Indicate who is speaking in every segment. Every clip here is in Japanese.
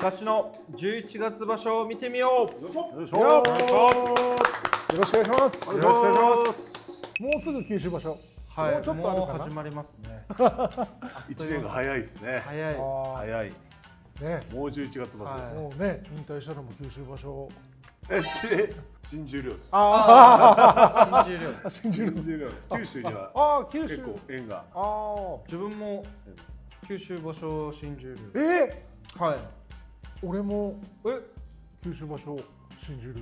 Speaker 1: 昔の11月場所を見てみよう。
Speaker 2: よいしょ。
Speaker 3: よいしょ。よろしくお願いします。
Speaker 2: よろしくお願いします。
Speaker 3: もうすぐ九州場所。
Speaker 1: はい、
Speaker 3: もうちょっとある
Speaker 1: もう
Speaker 3: かな。
Speaker 1: 始まりますね。
Speaker 2: 一年が早いですね。
Speaker 1: 早い。
Speaker 2: 早い。
Speaker 3: ね。
Speaker 2: もう11月場所です。
Speaker 3: もうね、引退したのも九州場所。
Speaker 2: 新十両です。
Speaker 1: 新十両。
Speaker 3: 新十両。
Speaker 2: 新十両。九州には
Speaker 3: 九州
Speaker 2: 結構縁が。
Speaker 1: 自分も九州場所新十両。はい。
Speaker 3: 俺も九州場所新十両。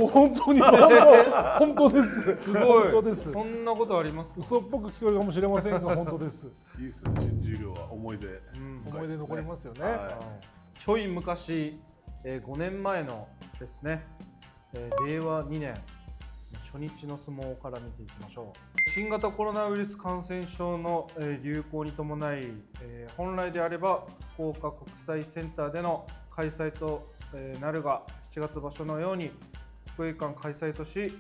Speaker 3: 本当に本当です。
Speaker 1: すごい。
Speaker 3: 本当です。
Speaker 1: そんなことありますか？
Speaker 3: 嘘っぽく聞こえるかもしれませんが本当です。
Speaker 2: いいですね。新十両は思い出。
Speaker 3: 思い出残りますよね。
Speaker 1: ちょい昔、5年前のですね、令和2年初日の相撲から見ていきましょう。新型コロナウイルス感染症の流行に伴い、本来であれば福岡国際センターでの開催となるが、7月場所のように国技館開催とし、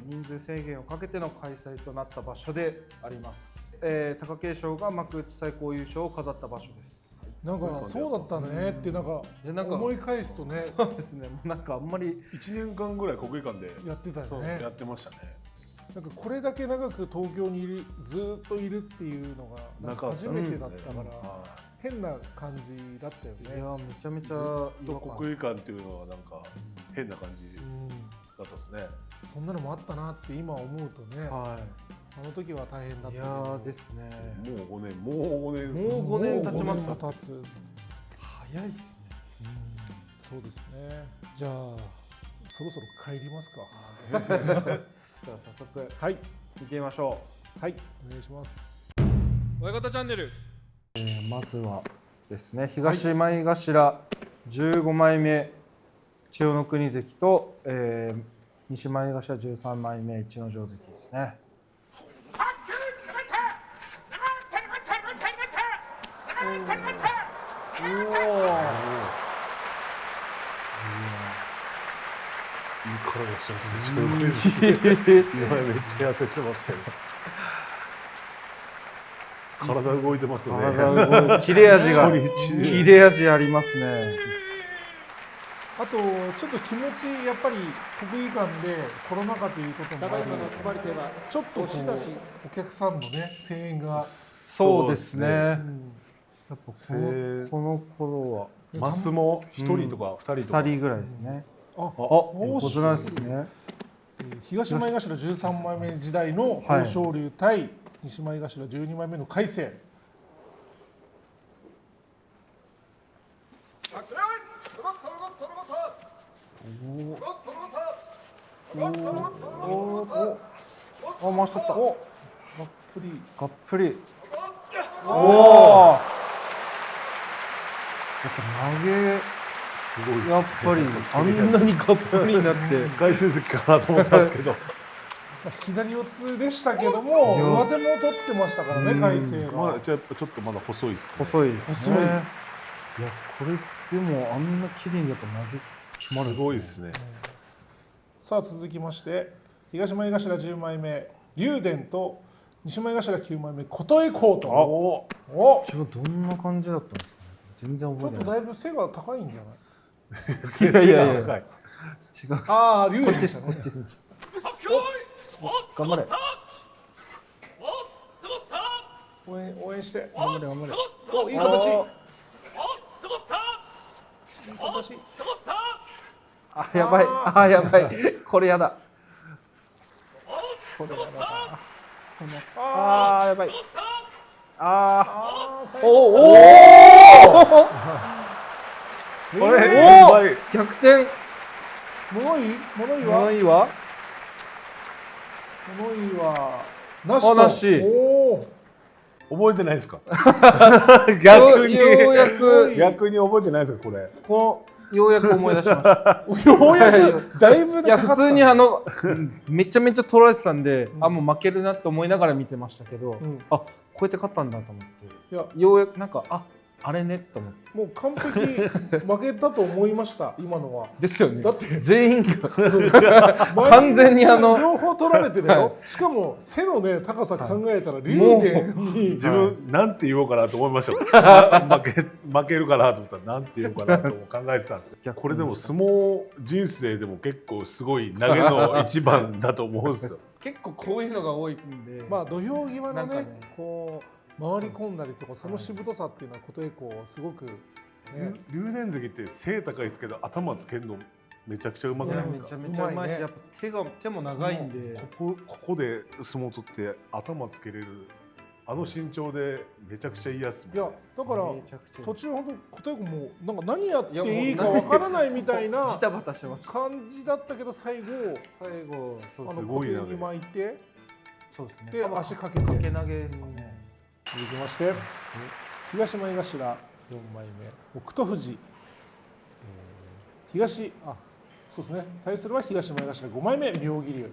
Speaker 1: 人数制限をかけての開催となった場所であります。貴景勝が幕内最高優勝を飾った場所です。
Speaker 3: なんかそうだったねってなんか思い返すとね。
Speaker 1: そうですね。もうなんかあんまり
Speaker 2: 1年間ぐらい国技館で
Speaker 3: やってたよね。
Speaker 2: やってましたね。
Speaker 3: なんかこれだけ長く東京にいるずっといるっていうのがなんか初めてだったから変な感じだったよね。
Speaker 1: いやめちゃめちゃ
Speaker 2: ずっと国技館っていうのはなんか変な感じだったですね。
Speaker 3: そんなのもあったなって今思うとね。あの時は大変だった。
Speaker 1: いやですね。
Speaker 2: もう5
Speaker 1: 年経ちます。
Speaker 3: 経つ。
Speaker 1: 早いですね。
Speaker 3: そうですね。じゃあそろそろ帰りますか。
Speaker 1: じゃあ早速
Speaker 3: はい
Speaker 1: 見てみましょ
Speaker 3: う。はいお願いします。
Speaker 1: 親方チャンネル。まずはですね、東前頭15枚目千代の国関と、西前頭13枚目逸ノ城関ですね。
Speaker 2: いい体してますね。今めっちゃ痩せてますけど。体動いてますね。
Speaker 1: 切れ味ありますね。
Speaker 3: あとちょっと気持ちやっぱり国技館でコロナ禍ということもあり、ちょっとお客さんのね声援が
Speaker 1: そうですね。やっぱこの頃は
Speaker 2: マスも1人とか2人
Speaker 1: ぐらいですね。
Speaker 3: 横
Speaker 1: 綱ですね。
Speaker 3: 東前頭13枚目時代の豊昇龍対西前頭12枚目の魁聖。
Speaker 1: 回しとった。がっぷり。おお。やっぱ投げ
Speaker 2: すごいですね。
Speaker 1: やっぱりあんなにがっぷりになって
Speaker 2: 凱旋関かなと思ったんですけど
Speaker 3: 左四つでしたけども上手も取ってましたからね魁聖が。
Speaker 2: じゃあやっぱちょっとまだ細いですね。
Speaker 1: 細いですね。いやこれでもあんな綺麗にやっぱ投げ決まる。
Speaker 2: すごいですね。
Speaker 3: さあ続きまして東前頭10枚目竜電と西前頭9枚目琴恵光と。
Speaker 1: お自分どんな感じだったんですかね。全然覚えてない。
Speaker 3: ちょっとだいぶ背が高いんじゃない。
Speaker 1: いや違う。
Speaker 3: 竜電ですね。
Speaker 1: こっちです。頑張れ。
Speaker 3: 応援して。
Speaker 1: 頑張れ。
Speaker 3: おいい形。いい形。
Speaker 1: やばい。これやだ。やばい。逆転。
Speaker 3: 物言いはなし。
Speaker 2: 覚えてないですか。
Speaker 1: 逆に
Speaker 2: 覚えてないですかこれ。
Speaker 1: ようやく思い出しました。
Speaker 3: ようやくだいぶ
Speaker 1: いや普通にめちゃめちゃ取られてたんで、もう負けるなと思いながら見てましたけど、こうやって勝ったんだと思って、ようやくなんかあれねと思って。
Speaker 3: もう完璧負けたと思いました今のは。
Speaker 1: ですよね。
Speaker 3: だって
Speaker 1: 全員が完全に
Speaker 3: 両方取られてるよ、しかも背のね高さ考えたら竜電に
Speaker 2: 自分なんて言おうかなと思いました負けるかなと思ったらなんて言おうかなと考えてたんですこれでも相撲人生でも結構すごい投げの一番だと思うんですよ
Speaker 1: 結構こういうのが多いんで、
Speaker 3: まあ土俵際のねこう回り込んだりとかそのしぶとさっていうのは琴恵光すごく
Speaker 2: 竜電関って背高いですけど頭つけるのめちゃくちゃうまくないですか。
Speaker 1: めちゃめちゃうまいし、やっぱ手も長いんで、
Speaker 2: ここで相撲取って頭つけれるあの身長でめちゃくちゃいいやつ。
Speaker 3: いやだから途中本当琴恵光もなんか何やっていいかわからないみたいな
Speaker 1: ジタバタしてました
Speaker 3: 感じだったけど最後
Speaker 2: すごいな
Speaker 3: に巻いて
Speaker 1: そうですね。
Speaker 3: で足かけて
Speaker 1: かけ投げですかね。
Speaker 3: 続きまして東前頭4枚目北勝富士、そうですね対するは東前頭5枚目妙義龍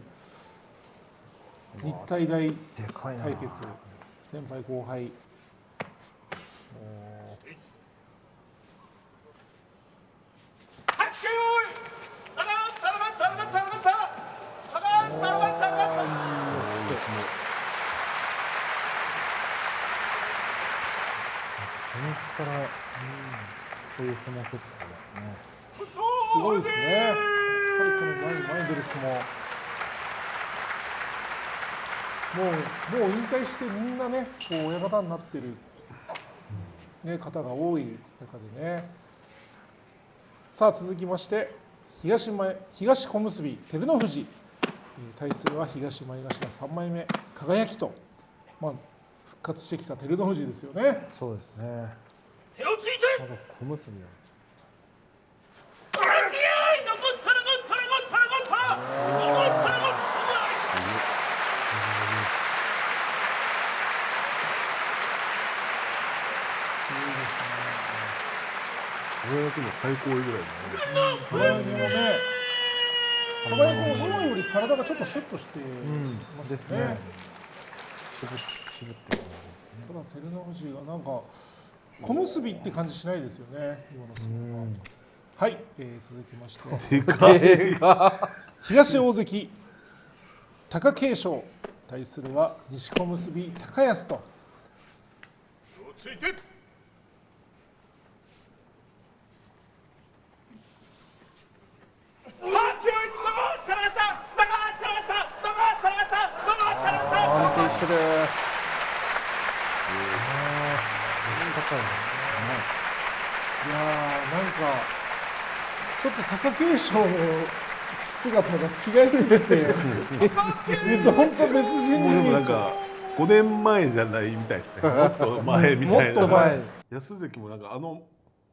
Speaker 3: 日体大対決先輩後輩
Speaker 1: 初日からこういう相撲を取ってたんですね。
Speaker 3: すごいですね。やっぱりこの前に出る相撲。もう引退してみんなね、こう親方になってる、ね、方が多い中でね。さあ続きまして東小結照ノ富士対するは東前頭3枚目輝と、まあ、復活してきた照ノ富士ですよね。
Speaker 1: そうですね。
Speaker 4: 手をついて。
Speaker 1: まだ小結なんです。
Speaker 2: これだけも最高位ぐらいのですね。
Speaker 3: 輝もね、輝も今より体がちょっとシュッとしてます
Speaker 1: です
Speaker 3: ね。
Speaker 1: 渋ってる感じですね。
Speaker 3: ただ照ノ富士がなんか小結って感じしないですよね今の相撲は。はい、続きまして東大関貴景勝対するは西小結高安と。
Speaker 4: ついて。
Speaker 1: 安定してる。
Speaker 3: いやーなんかちょっと貴景勝の姿が違いすぎて本当別人に
Speaker 2: もうでもなんか5年前じゃないみたいですね。もっと前みたいな。
Speaker 1: もっと前。
Speaker 2: 安関もなんかあの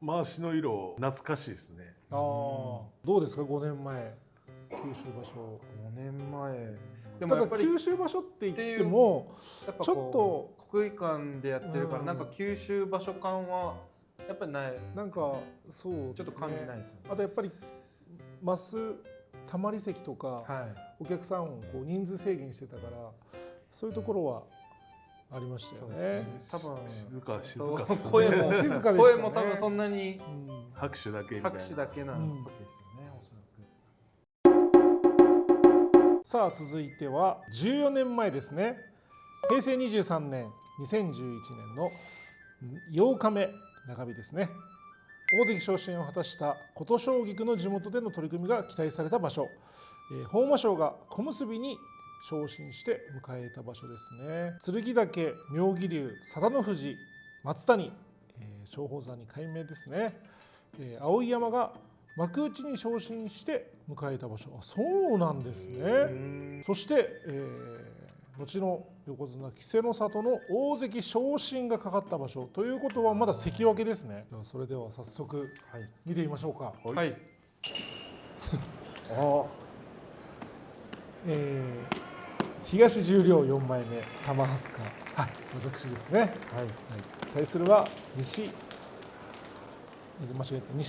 Speaker 2: 回しの色懐かしいですね。
Speaker 3: どうですか5年前九州場所。
Speaker 1: 5年前。で
Speaker 3: ただ九州場所って言ってもちょっと
Speaker 1: 国技館でやってるからなんか九州場所感はやっぱりない。
Speaker 3: なんかそう、
Speaker 1: ちょっと感じないですよね。
Speaker 3: あとやっぱりマスたまり席とか、お客さんをこう人数制限してたからそういうところはありましたよね。
Speaker 1: 多分
Speaker 2: 静かっすね。
Speaker 3: 静かでしたね。
Speaker 1: 声も多分そんなに
Speaker 2: 拍手だけみたいな。
Speaker 1: 拍手だけな時ですよね、おそらく。
Speaker 3: さあ続いては14年前ですね。平成23年2011年の8日目中日ですね。大関昇進を果たした琴奨菊の地元での取り組みが期待された場所、豊真将が小結に昇進して迎えた場所ですね。剣岳、妙義龍、佐田の富士、松谷、松鳳山に改名ですね。碧山が幕内に昇進して迎えた場所。そうなんですね。そして、後の横綱稀勢の里の大関昇進がかかった場所ということはまだ関脇ですね。ではそれでは早速見てみましょうか。
Speaker 1: はい。
Speaker 3: 東十両4枚目玉飛鳥、はい、私ですね。はい、対するは西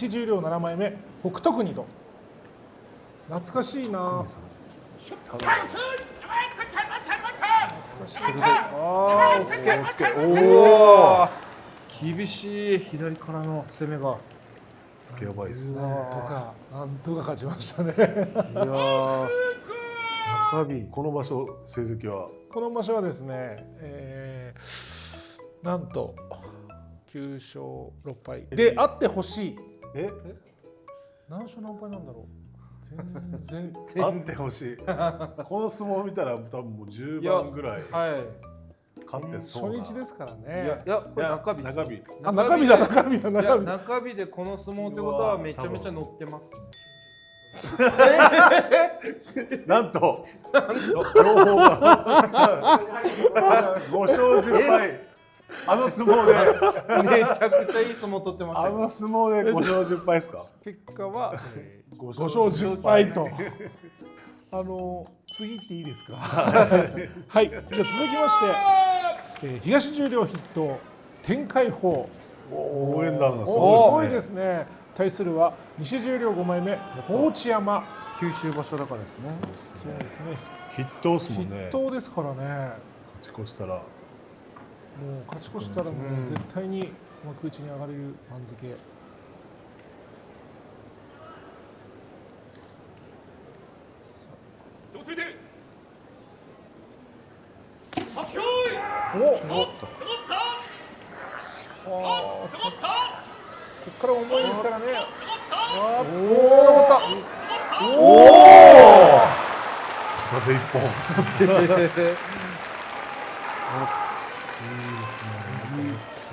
Speaker 3: 十両7枚目北斗国と。懐かしいな。
Speaker 1: おお、厳しい左からの攻めが。
Speaker 2: つけやばいっすね。
Speaker 3: なんとか勝ちましたね。
Speaker 1: いやー、中日。
Speaker 2: この場所成績は
Speaker 3: この場所はですね、なんと9勝6敗であってほしい。何勝何敗なんだろう。全然
Speaker 2: あってほしい。この相撲を見たら多分もう10番ぐらい
Speaker 1: はい。
Speaker 2: 勝ってそうな。
Speaker 3: 初日ですから
Speaker 1: いや
Speaker 3: ね。
Speaker 1: いや、これ中日です。
Speaker 2: 中日。
Speaker 3: あ、中日だ、中日だ、
Speaker 1: いや
Speaker 3: 中日。
Speaker 1: 中日でこの相撲ってことはめちゃめちゃ乗ってますね。
Speaker 2: なんと情報が5勝10敗。あの相撲で
Speaker 1: めちゃくちゃいい相撲取ってましたよ。
Speaker 2: あの相撲で5勝10敗ですか。
Speaker 3: 結果は
Speaker 2: 5
Speaker 3: 5勝10敗と。次行っていいですか。はい。じゃあ続きまして、東十両筆頭天海鵬。
Speaker 2: 応援団がす
Speaker 3: す
Speaker 2: ご
Speaker 3: ごい
Speaker 2: いですね。
Speaker 3: ですね。対するは西十両5枚目高知山。
Speaker 1: 九州場所だからですね。
Speaker 3: そうですね。
Speaker 2: 筆頭ですもんね。
Speaker 3: 筆頭ですからね。
Speaker 2: 勝ち越したら
Speaker 3: もう勝ち越したらもう絶対に幕内に上がれる番付。
Speaker 4: 手をついて発表
Speaker 3: お
Speaker 4: 止まった
Speaker 3: こ
Speaker 4: 止まった
Speaker 3: こから重いですからね。
Speaker 2: 片手一本。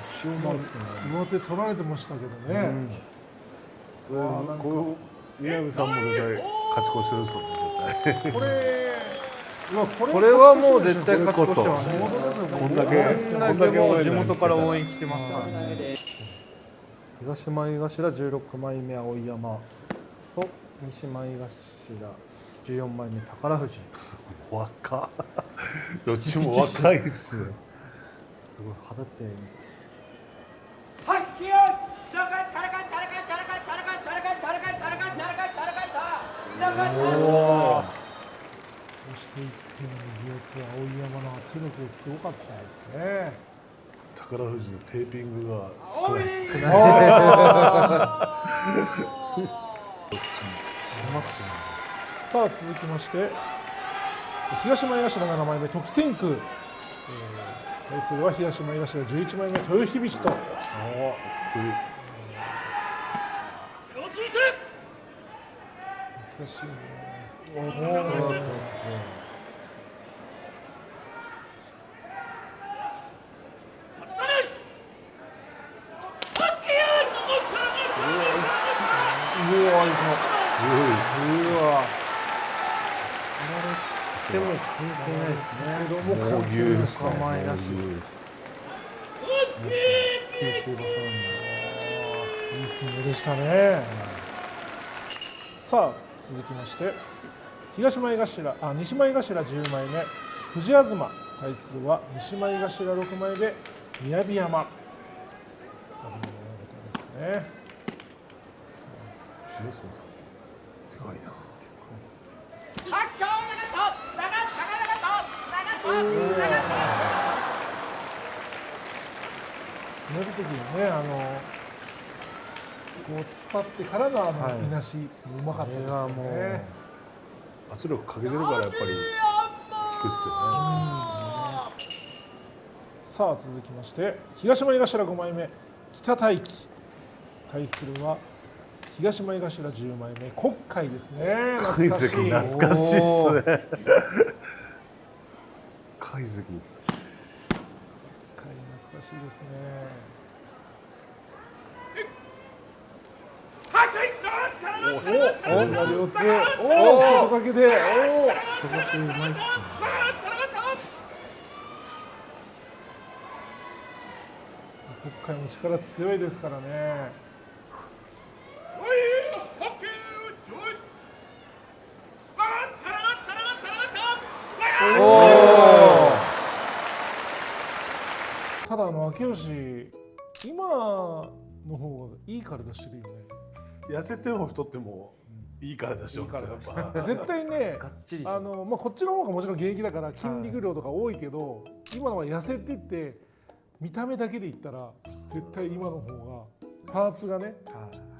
Speaker 1: 腰を回すね。
Speaker 3: 上手取られてましたけどね。
Speaker 2: こう宮部さんも絶対勝ち越してるっすよね絶対。
Speaker 3: これ
Speaker 1: これはもう絶対勝ち越してます。
Speaker 3: 地元ですよね。
Speaker 2: こんだけ
Speaker 1: こんだけもう地元から応援来てますからね。東前頭16枚目碧山と西前頭14枚目宝富士。
Speaker 2: 若っ。どっちも若いっす。
Speaker 1: すごい肌強いです。
Speaker 4: 発揮をタラカンタラカンタラカンタラカンタラカンタラカンタラカンタラカンタラカンタラカンタラカン
Speaker 3: 押していっての右四つ碧山の圧力すごかったですね。
Speaker 2: 宝富士のテーピングが少ないっすね。
Speaker 1: 締まって
Speaker 3: さあ続きまして東前頭7枚目時天空、対するは東前頭11枚目豊響と。
Speaker 4: 手をついて
Speaker 3: 難しいね。
Speaker 2: 強い。
Speaker 1: でも関係ないですね。
Speaker 2: 猛牛っすね。
Speaker 1: 構えなし。
Speaker 2: 猛
Speaker 1: 九州場所なんだ。
Speaker 3: いい相撲でしたね。さあ続きまして西前頭10枚目藤東対するは西前頭6枚目雅山。ですね。
Speaker 2: 藤安さんでかいな。
Speaker 3: 宮城関のねこう突っ張ってからのいなしうまかったですよね。
Speaker 2: 圧力かけてるからやっぱり効くっすよね。
Speaker 3: さあ続きまして東前頭5枚目北大輝対するは東前頭10枚目国海ですね。
Speaker 2: 海関懐かしいっすね。海関。
Speaker 3: 懐かしいですね。四つ、外掛けで、
Speaker 1: そこってうまいっすね。
Speaker 3: 国会も力強いですからね。ただ明吉今の方がいい体してるよね。
Speaker 2: 痩せても太ってもいい体してますよ。やっぱ
Speaker 3: 絶対ね
Speaker 1: がっちりしてます
Speaker 3: こっちの方がもちろん現役だから筋肉量とか多いけど、今のは痩せてって見た目だけで言ったら絶対今の方がパーツがね、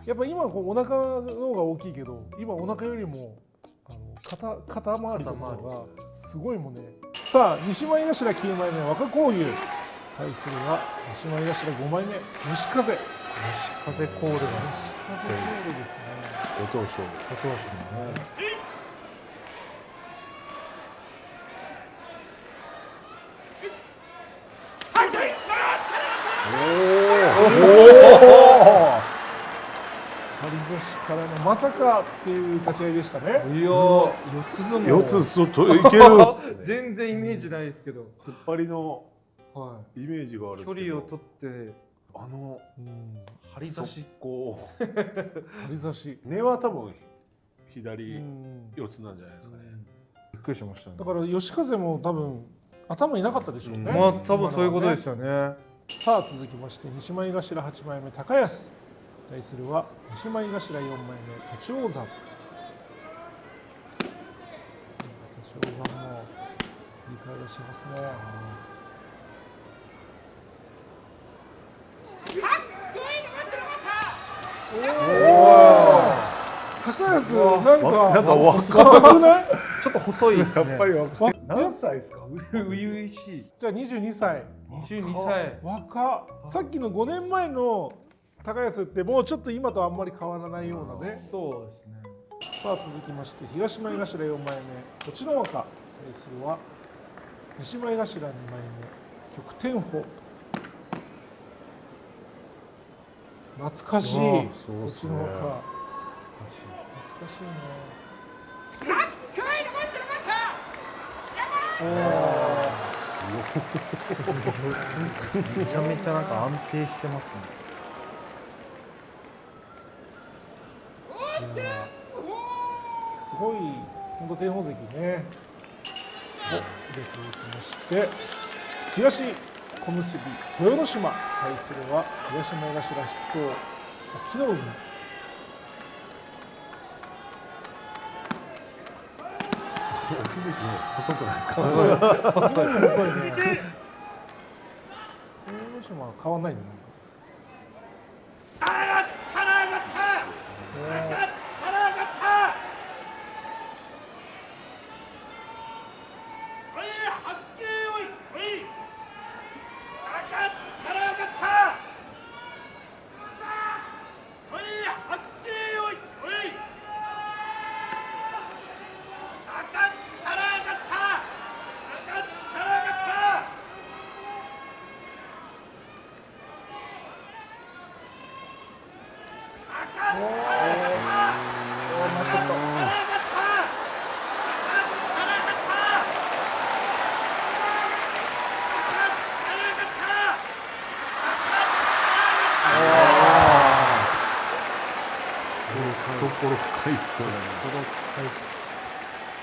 Speaker 3: やっぱ今こうお腹の方が大きいけど、今お腹よりも肩周りとかがすごいもんね。さあ西前頭9枚目若幸雄対するは西前頭5枚目吉風。
Speaker 1: 吉風コールが
Speaker 3: 吉風コールですね。
Speaker 2: 後藤翔
Speaker 1: 後押しですね。
Speaker 3: 張り差しからのまさかっていう立ち合いでしたね。
Speaker 1: いや4つ相撲
Speaker 2: 四つといけるっすね。
Speaker 1: 全然イメージないですけど、
Speaker 2: 突っ張りの
Speaker 1: は
Speaker 2: イメージがあるんで
Speaker 1: い、
Speaker 2: すけど、
Speaker 1: 距離を取って張り差し、
Speaker 2: こう
Speaker 3: 張り差し。
Speaker 2: 根は多分
Speaker 3: う
Speaker 2: 左
Speaker 3: ん
Speaker 2: 四つなんじゃないですかね。
Speaker 1: びっくりしましたね。
Speaker 3: だから吉風も多分頭いなかったでしょうね。
Speaker 1: まあ多分そういうことですよね。
Speaker 3: さあ続きまして西前頭8枚目高安対するは西前頭4枚目栃王山。栃王山もいい体しますね。高安なんか
Speaker 2: 若
Speaker 3: くない？
Speaker 1: ちょっと細いですね。
Speaker 2: やっぱり若い。何歳ですか？
Speaker 1: 初々しい。
Speaker 3: じゃあ22歳。
Speaker 1: 22歳。
Speaker 3: 若っ。さっきの5年前の高安ってもうちょっと今とあんまり変わらないようなね。
Speaker 1: そうですね。
Speaker 3: さあ続きまして東前頭4枚目栃の若対するは西前頭2枚目極天鵬。懐かしい
Speaker 2: そうっすね
Speaker 3: 栃の若。懐か
Speaker 1: 難しい。
Speaker 3: しいね。
Speaker 1: めちゃめちゃなんか安定してますね。
Speaker 3: いやすごい本当天鵬関ね。で続きまして東小結豊ノ島対するは東前頭筆頭木の海。
Speaker 2: お気づきも細くないですか？
Speaker 3: 細いね。豊ノ島は変わんないんだね。
Speaker 2: 懐深いっすよね。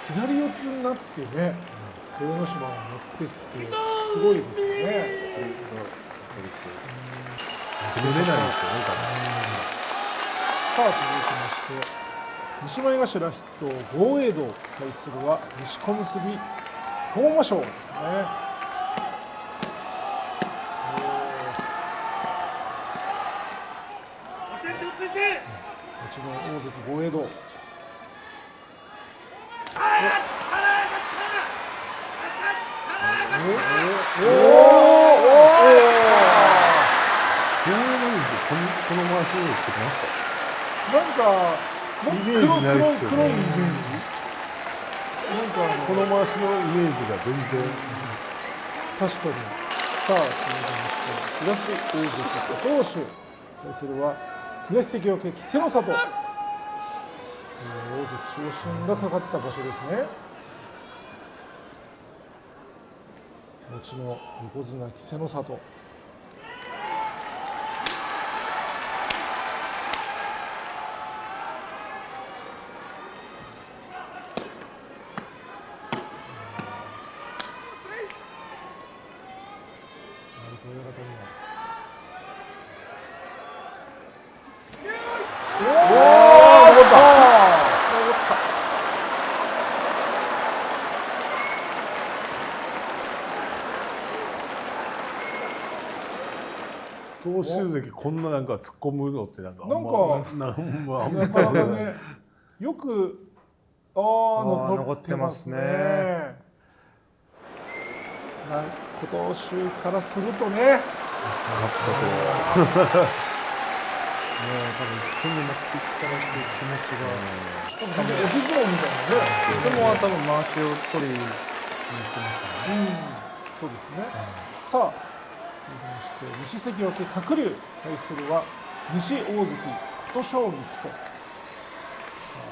Speaker 3: 左四つになってね、豊ノ島を持ってってすごいですよね。
Speaker 2: 攻めれないですよね、
Speaker 3: さあ続きまして西前頭筆頭豪栄道対するは西小結豊真将ですね。うちの大関豪栄道。
Speaker 2: この回しにつけてました。
Speaker 3: なんか
Speaker 2: イメージないっすよね
Speaker 3: 黒いイメージ。なんか
Speaker 2: この回しのイメージが全然。
Speaker 3: 確かに。さあ続きまして東大関投手対するは東関脇稀勢の里。大関昇進がかかった場所ですね。後の横綱稀勢の里。
Speaker 2: 長州関こんななんか突っ込むのってなんかあんま
Speaker 3: なかなかね、よく残ってますね。古藤衆からするとね、
Speaker 2: 勝ったと。
Speaker 1: もう多分手に持っていったらっていう気持ちが、
Speaker 3: 多分押し相撲みたいなね。
Speaker 1: とても多分回しを取りに行きますよね。
Speaker 3: そうですね。さあ、続きまして西関脇鶴竜対するは西大関琴奨菊と。さあ、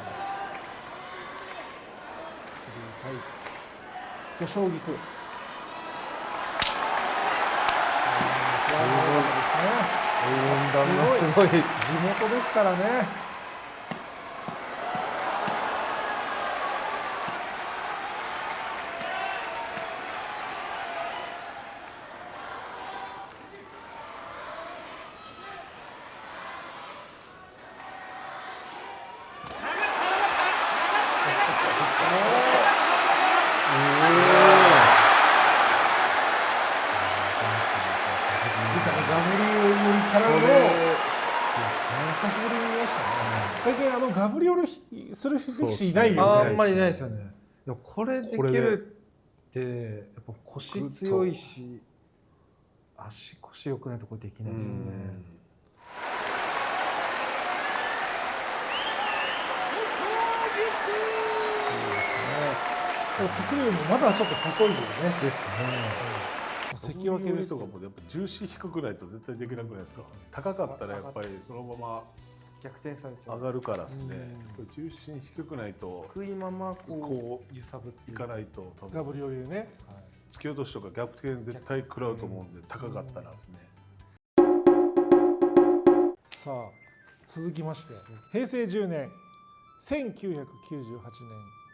Speaker 3: 鶴竜対琴奨菊。
Speaker 1: 応援団がすごい。
Speaker 3: 地元ですからね。久しぶりに見ましたね。最近ガブリオルする力士いないよね。
Speaker 1: あんまりいないですよね。でもこれできるってやっぱ腰強いし、足腰良くないとこれできないですよね。
Speaker 3: 鶴竜もまだちょっと細いよね。
Speaker 1: ですね。
Speaker 3: 関脇です
Speaker 2: とかもやっぱ重心低くないと絶対できなくないですか。高かったらやっぱりそのまま
Speaker 1: 逆転されちゃう。
Speaker 2: 上がるからですね。重心低くないと
Speaker 1: 低いままこう揺さぶって
Speaker 2: いかないと多分
Speaker 3: ガブリオルね。
Speaker 2: 突き落としとか逆転絶対食らうと思うんで、高かったらですね。
Speaker 3: さあ、続きまして平成10年1998年、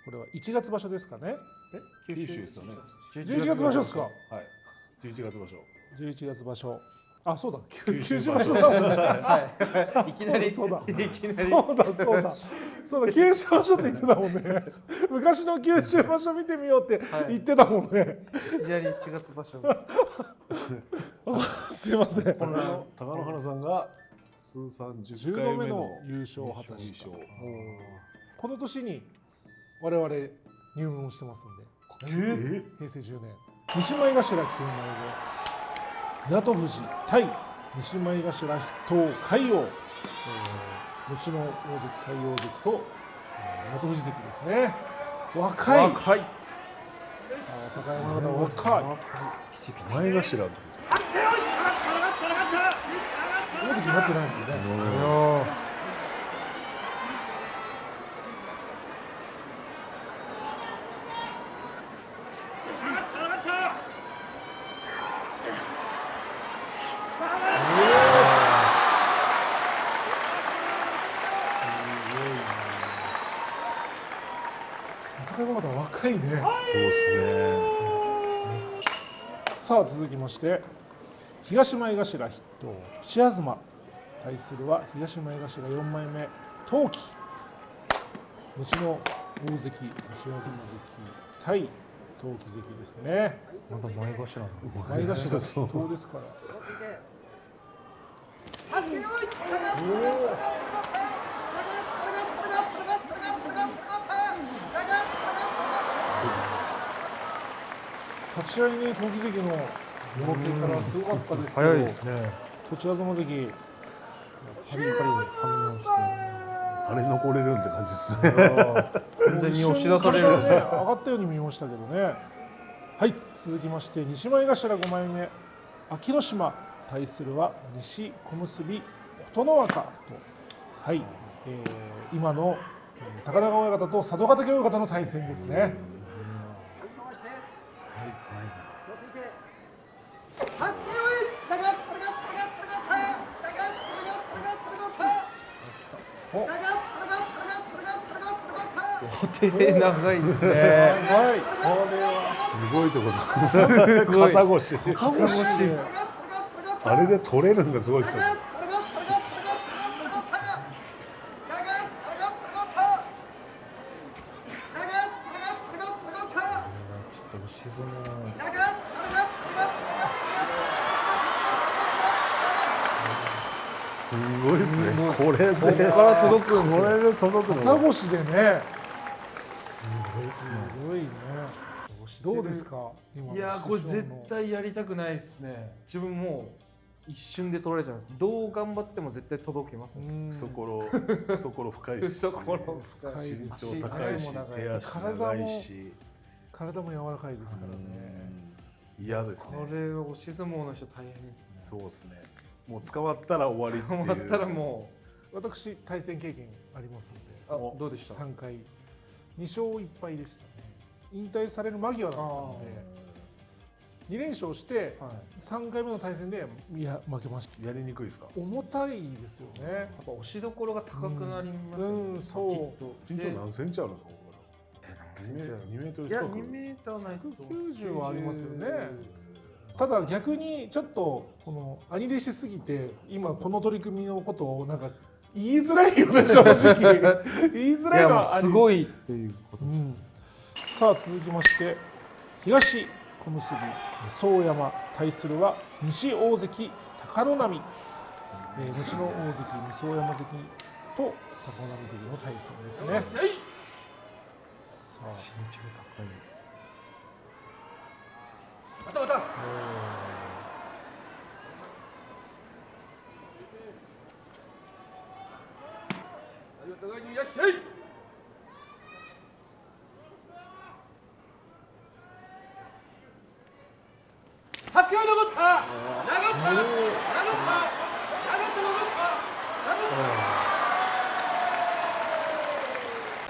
Speaker 3: これは1月場所ですかね。
Speaker 2: 九州ですよね。
Speaker 3: 11月場所ですか。
Speaker 2: はい。11月場所。
Speaker 3: 11月場所。あ、そうだ。九州場所だもんね。
Speaker 1: はい。いきなり
Speaker 3: そうだ。
Speaker 1: いきなり。
Speaker 3: そうだ。九州場所って言ってたもんね。昔の九州場所見てみようって言ってたもんね。
Speaker 1: いきなり1月場所。
Speaker 3: すいません。
Speaker 2: 貴乃花さんが通算10
Speaker 3: 10
Speaker 2: 回目の
Speaker 3: 度目の優勝を果たした
Speaker 2: 優勝。
Speaker 3: この年に我々入門してますんで。平成10年西前頭9枚で湊富士対西前頭筆頭海王、後の大関海王関と湊富士関ですね。若い。
Speaker 1: 若い。
Speaker 3: 境山の方若い。
Speaker 2: 前頭の時
Speaker 3: 大関になってないんでね。境山の方若いね。
Speaker 2: そうですね。
Speaker 3: さあ続きまして東前頭筆頭櫛東対するは東前頭4枚目陶器、後の大関櫛東関対陶器関ですね。
Speaker 1: まだ前頭の。
Speaker 3: 前頭筆頭ですから。立ち合いね、陶器関の動きからすごかったですけど、
Speaker 1: 早いですね。
Speaker 3: 栃東関
Speaker 1: しっかり反応して。
Speaker 2: あれ残れるんって感じですね。
Speaker 1: 完全に押し出される。
Speaker 3: 上がったように見えましたけどね。はい、続きまして西前頭5枚目秋ノ島対するは西小結琴ノ若と、はい、今の高田川親方と佐渡ヶ嶽親方の対戦ですね。
Speaker 1: お手長いですね。
Speaker 3: はい、これは
Speaker 2: すごいところ。
Speaker 1: すごい。
Speaker 2: 肩越し。
Speaker 1: 肩越し。
Speaker 2: あれで取れるのがすごいですよね。
Speaker 1: ちょっと押し相撲。
Speaker 2: すごいですね。
Speaker 1: もう
Speaker 2: これで
Speaker 1: ここから届くんですよ
Speaker 2: これで届く
Speaker 3: 肩
Speaker 2: の。
Speaker 3: 越しでね
Speaker 1: すごいです
Speaker 3: す
Speaker 1: ね。
Speaker 3: ごいね。どうですか今の
Speaker 1: いやこれ
Speaker 3: 師匠の
Speaker 1: 絶対やりたくないですね。自分もう一瞬で取られちゃいます。どう頑張っても絶対届きますね。
Speaker 3: うん
Speaker 2: 懐深いし、
Speaker 1: 懐深い
Speaker 2: 身長高いし、
Speaker 3: 足も長い
Speaker 2: 手足長いし、
Speaker 3: 体も柔らかいですからね。
Speaker 2: 嫌ですね
Speaker 1: こ。れ押し相撲の人大変ですね。
Speaker 2: そうですね。もう捕まったら終わりっていう。
Speaker 1: 終わったらも
Speaker 3: 私対戦経験ありますので
Speaker 1: うどうでした？
Speaker 3: 3回2勝1敗でしたね。引退される間際だったので2連勝して
Speaker 1: はい。
Speaker 3: 3回目の対戦でいや負けました。
Speaker 2: やりにくいですか。
Speaker 3: 重たいですよね。
Speaker 1: やっぱ押しどころが高くなりますよね。
Speaker 3: うんそう
Speaker 1: きっと
Speaker 2: 身長何センチあるんですか。
Speaker 1: センチある
Speaker 2: 2メートル
Speaker 1: いや
Speaker 2: 近く。
Speaker 1: 2メーターないと
Speaker 3: 190はありますよね。ただ逆にちょっとこの兄弟子すぎて今この取り組みのことをなんか言いづらいよね正直言いづ
Speaker 1: いやもう
Speaker 3: らいのは
Speaker 1: すごいということです。
Speaker 3: うんさあ続きまして東小結宗山対するは西大関貴ノ浪、後の大関宗山関と貴ノ浪関の対戦ですね。さあ
Speaker 1: 身長高い。
Speaker 4: またまたお互いにいらっしゃい発表残った長った長った長った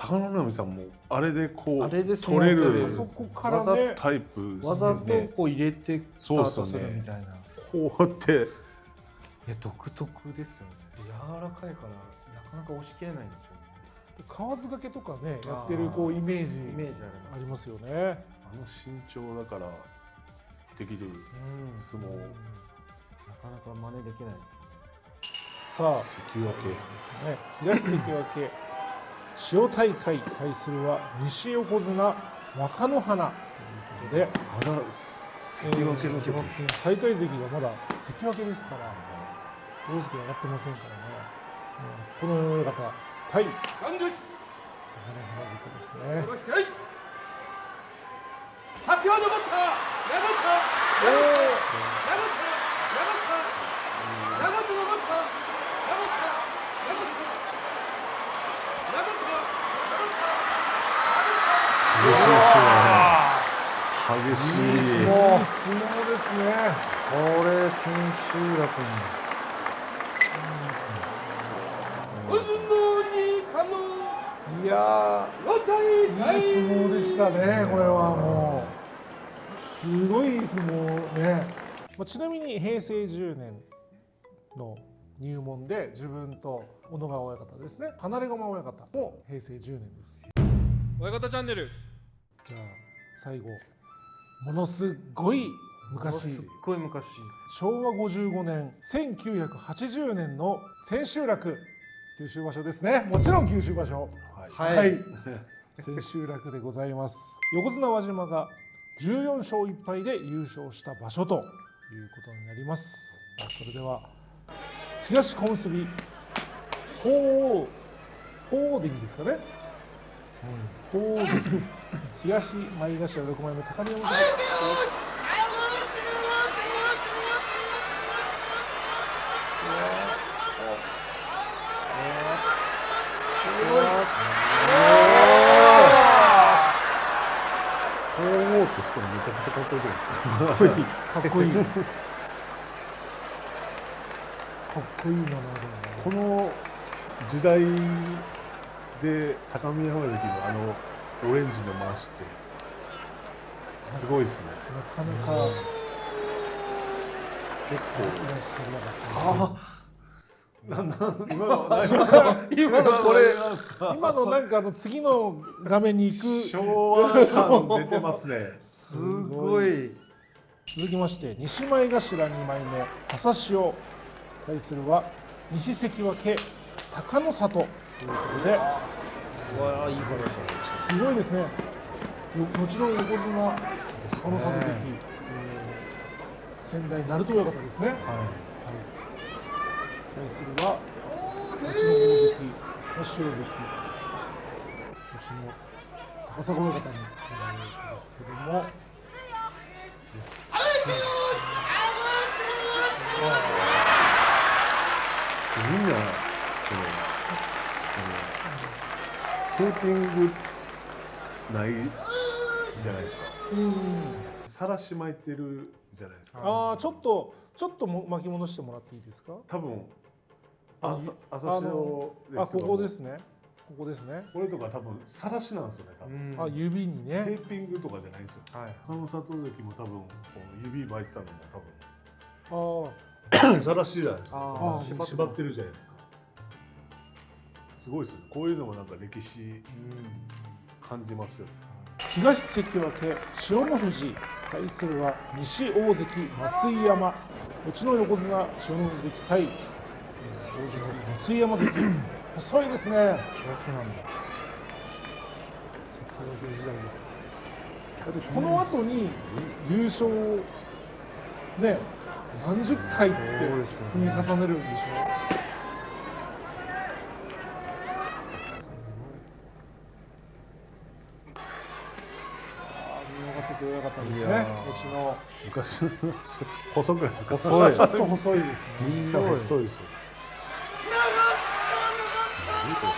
Speaker 2: 高野波さんもあれでこう
Speaker 1: あれで
Speaker 2: 取れる
Speaker 3: そこからね
Speaker 2: タイプです
Speaker 1: わざと
Speaker 2: よね。
Speaker 1: こう入れてスタートするみたいな。
Speaker 2: こうやって
Speaker 1: いや独特ですよね。柔らかいからなかなか押し切れないんですよね。
Speaker 3: 河津掛けとかねやってるこうイメージ
Speaker 1: イメージあります。
Speaker 3: ありますよね。
Speaker 2: あの身長だからできる
Speaker 1: うん
Speaker 2: 相撲。
Speaker 1: なかなか真似できないです
Speaker 3: さあ
Speaker 2: 関脇。
Speaker 3: ね、東関脇千代大海対するは西横綱若乃花ということで
Speaker 2: まだ関脇の時。
Speaker 3: 大海関がまだ関脇ですから大関上がってませんからね、この親方対若
Speaker 4: 感動し
Speaker 3: 乃花関ですね。
Speaker 4: 殺してい発表残った長った
Speaker 3: おー
Speaker 4: 長った長った長った残った長った長った長った
Speaker 2: 激しいですね。激しい。
Speaker 3: いい相撲ですね。
Speaker 1: これ千秋楽に。
Speaker 4: うずのにかの
Speaker 3: いや
Speaker 4: ロタイ
Speaker 3: ーいい相撲でしたね。これはもうすごいいい相撲ね。ちなみに平成10年の入門で自分と小野川親方ですね、離れ駒親方も平成10年です。
Speaker 1: 親方チャンネル。
Speaker 3: じゃあ最後ものすごい昔
Speaker 1: すっごい昔。
Speaker 3: 昭和55年1980年の千秋楽九州場所ですね。もちろん九州場所
Speaker 2: はい。
Speaker 3: はい、千秋楽でございます。横綱輪島が14勝1敗で優勝した場所ということになります。それでは東小結鳳凰でいいんですかね。鳳凰関東前頭6枚目高見山関。
Speaker 2: 鳳凰ってこれめちゃくちゃかっこよくないですか。
Speaker 3: かっこいい。かっこいい。かっこいい名前だよね。
Speaker 2: この時代で高見山関のあのオレンジの回しってすごいですね。
Speaker 3: なかなか
Speaker 2: 結
Speaker 3: いらっしゃらなかったですね。
Speaker 2: 構今の何
Speaker 1: 今のこれ。
Speaker 2: なんですか。
Speaker 3: 今のなんか次の画面に行く。
Speaker 2: 昭和感出てますね。
Speaker 1: すごい。
Speaker 3: 続きまして西前頭2枚目朝潮対するは西関脇貴ノ里ということで
Speaker 1: すごいいい話ですね。
Speaker 3: すごいですね。もちろん横綱貴ノ里関、仙台鳴戸親方ですね。
Speaker 1: は
Speaker 3: 対するは後の大関佐志大関、後の高砂親方になるわけですけども、
Speaker 2: みんなテーピングないじゃないですか。さらし巻いてるじゃないですか。
Speaker 3: ああちょっと巻き戻してもらっていいですか。
Speaker 2: 多分朝
Speaker 3: あ
Speaker 2: 潮
Speaker 3: ここですね。ここですね。
Speaker 2: これとか多分さらしなんですよね。多分
Speaker 3: あ指にね。
Speaker 2: テーピングとかじゃないんですよ。
Speaker 1: はい
Speaker 2: 他の佐藤関も多分こう指巻いてたのも
Speaker 3: あ
Speaker 2: 多分さらしじゃないですか。
Speaker 3: あー
Speaker 2: 縛ってるじゃないですか。すごいですよね。こういうのもなんか歴史感じますよね。
Speaker 3: 東関脇千代の富士対するは西大関増井山、うちの横綱千代の富士関対大関増井山関、細いですね。
Speaker 1: 関脇なんだ。
Speaker 3: 関脇時代です。だってこの後に優勝ね何十回って積み重ねるんでしょ。親方ですね。
Speaker 1: いや
Speaker 3: うちの
Speaker 2: 昔の細くないですか。
Speaker 1: 細い
Speaker 3: ちょっと細いですね。
Speaker 2: みんな細いですよ。すごいこれ。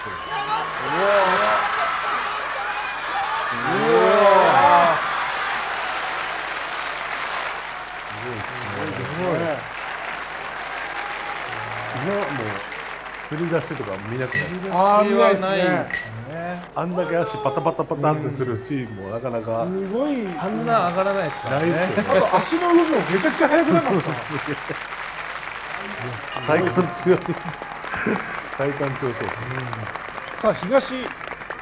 Speaker 2: すごいですね。今はもう釣り出しとか見なくないですか。
Speaker 3: ああ見ないです
Speaker 1: ないで
Speaker 3: ね。
Speaker 1: すね。
Speaker 2: あんだけ足パタパタパタってするシーンもなかなか
Speaker 3: すごい。
Speaker 1: あんな上がらないですからね。
Speaker 2: ないっすよね。
Speaker 3: あと足の動きもめちゃくちゃ速くなりますか
Speaker 2: すげえ体幹強い。体幹強そうですね。
Speaker 3: ら。さあ東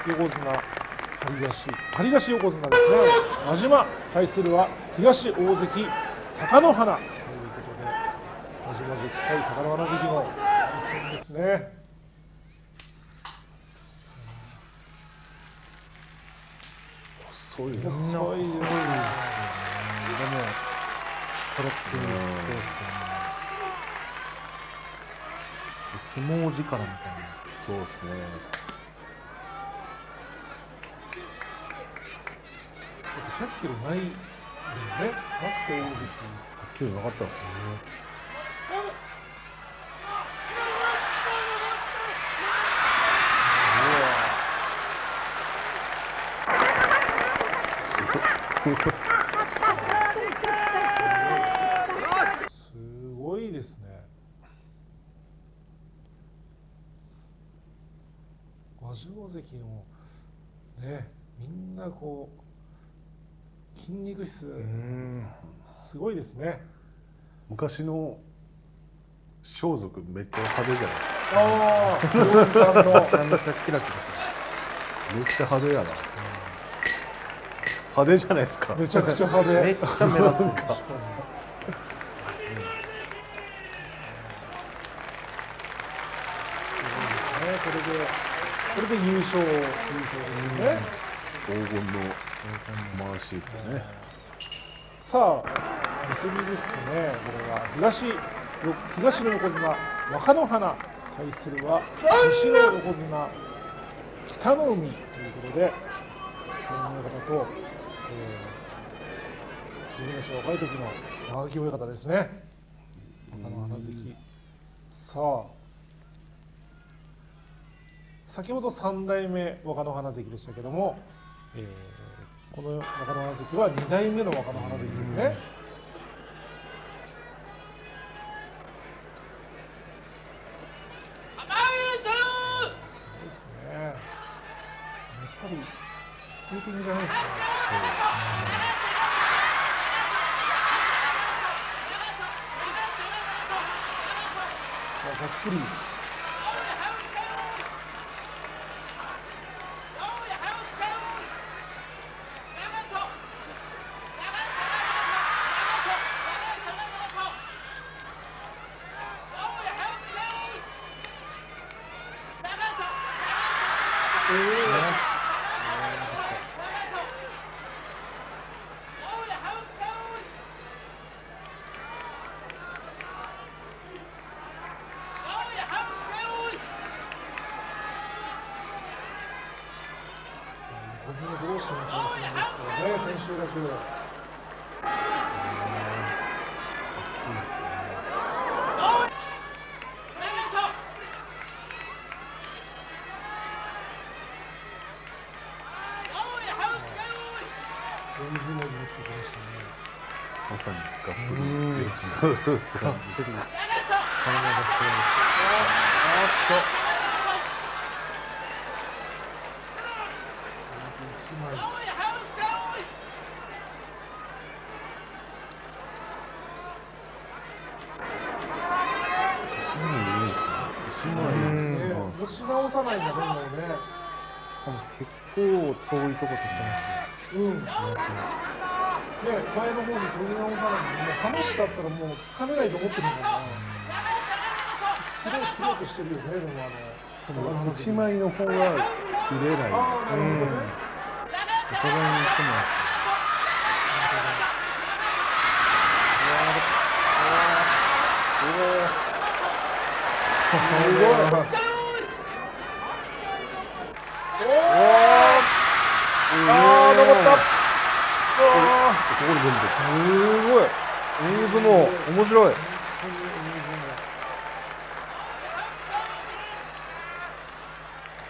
Speaker 3: 横綱張り出し横綱ですね。輪島対するは東大関貴乃花ということで、輪島関対貴乃花関の一戦ですね。
Speaker 2: 細いな。
Speaker 1: みんな細いですよね。でも力強いですよね。相撲力みたいな。
Speaker 2: そうですね。
Speaker 3: 100キロないよね。なくて大関。
Speaker 2: はっきりなかったんですよね。
Speaker 3: すごいですね。輪島関もね、みんなこう筋肉質すごいですね。
Speaker 2: 昔の装束めっちゃ派手じゃないですか。
Speaker 3: ああ、ヒロミさんの
Speaker 1: めちゃめちゃキラキラして
Speaker 2: めっちゃ派手やな。派手じゃないですか。
Speaker 3: めちゃくちゃ派手。
Speaker 1: めっちゃ目立ってる。
Speaker 3: 確かに。これで優勝ですよね。
Speaker 2: 黄金の回しですよね。
Speaker 3: さあ結びですね。これは東の横綱若乃花対するは西の横綱北の海ということで、北の海親方と、自分たちが若い時の間垣親方ですね。若乃花関。さあ先ほど3代目若乃花関でしたけども、この若乃花関は2代目の若乃花関ですね。そうですね。やっぱりテーピングじゃないですね。
Speaker 2: そうですね。
Speaker 3: さあがっぷり。小津の同士の対戦ですからね、千秋楽。
Speaker 1: 熱いですね。
Speaker 3: 四相撲になってきましたね。
Speaker 2: まさにがっぷり四つって感じ。
Speaker 1: 力の出し合い。
Speaker 3: 一枚。
Speaker 2: 一枚いいですね。一枚
Speaker 3: ね、押し直さないんだね、もうね。
Speaker 1: しかも結構遠いとこ取ってますね。
Speaker 3: うん。ね、前の方に取り直さないんで、もう離しだったらもう掴めないと思ってるんだな。切ろうとしてるよね、でも
Speaker 2: 多分一枚の方が切れないですね。
Speaker 1: お互いに一枚ですね。すごい。残った。
Speaker 2: ここで全部。
Speaker 1: すごい。大相撲面白い。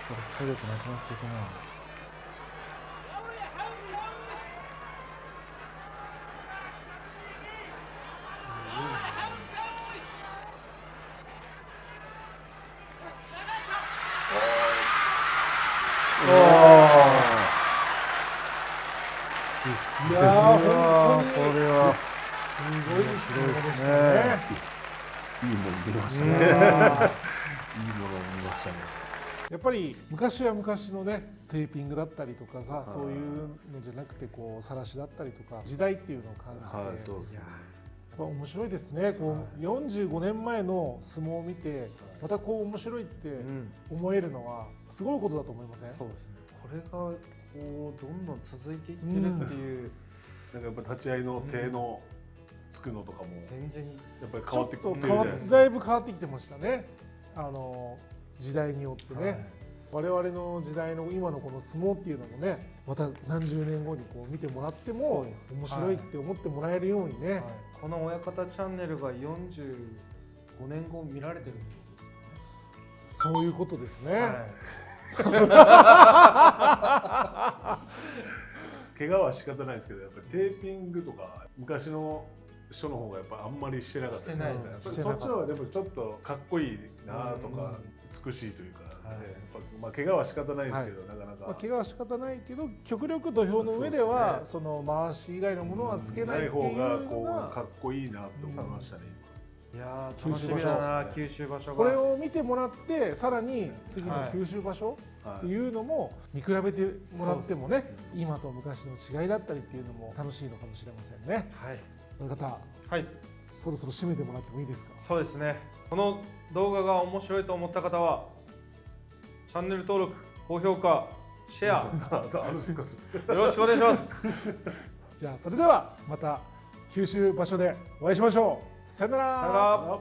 Speaker 1: これ体力なくなっていくな。
Speaker 3: いやー、本当に
Speaker 1: これは
Speaker 3: すごいですね。
Speaker 2: いいもの見ましたね。いいものを見ましたね。
Speaker 3: やっぱり昔は昔のね、テーピングだったりとかさ、そういうのじゃなくてこう晒しだったりとか時代っていうのを感じて、
Speaker 2: はい、そうですね。
Speaker 3: やっぱ面白いですね。こう45年前の相撲を見てまたこう面白いって思えるのはすごいことだと思いません？
Speaker 1: そうですね。これがこうどんどん続いていってるっていう、
Speaker 2: なんかやっぱ立ち合いの手のつくのとかも
Speaker 1: 全然
Speaker 2: やっぱり
Speaker 3: ち
Speaker 2: 変わってくる
Speaker 3: ょっと
Speaker 2: じゃないですか。
Speaker 3: だいぶ変わってきてましたね。時代によってね、
Speaker 1: はい、
Speaker 3: 我々の時代の今のこの相撲っていうのもね、また何十年後にこう見てもらって
Speaker 1: そ
Speaker 3: も
Speaker 1: うです
Speaker 3: 面白いって思ってもらえるようにね、
Speaker 1: はい、この親方チャンネルが45年後見られてるってことです
Speaker 3: そういうことですね。
Speaker 1: よね。
Speaker 2: 怪我は仕方ないですけど、やっぱりテーピングとか昔の人の方がやっぱあんまりしてなかったじゃないですか。やっぱりそっちの方がでもちょっとかっこいいなとか美しいというか、
Speaker 1: はい、
Speaker 2: やっぱまあ怪我は仕方ないですけど、なかなか
Speaker 3: 怪我は仕方ないけど、極力土俵の上ではその回し以外のものはつけないっていう
Speaker 2: 方が
Speaker 3: の
Speaker 2: こ
Speaker 3: が
Speaker 2: うかっこいいなって思いましたね。
Speaker 1: いやー楽しみだな、九州場所が。
Speaker 3: これを見てもらってさらに次の九州場所っていうのも見比べてもらってもね、今と昔の違いだったりっていうのも楽しいのかもしれませんね。
Speaker 1: はい、
Speaker 3: 親方、
Speaker 1: はい、
Speaker 3: そろそろ締めてもらってもいいですか？
Speaker 1: そうですね。この動画が面白いと思った方はチャンネル登録、高評価、シェア
Speaker 2: あるんですかそれ。
Speaker 1: よろしくお願いします。
Speaker 3: じゃあそれではまた九州場所でお会いしましょう。さよなら。
Speaker 1: さよなら。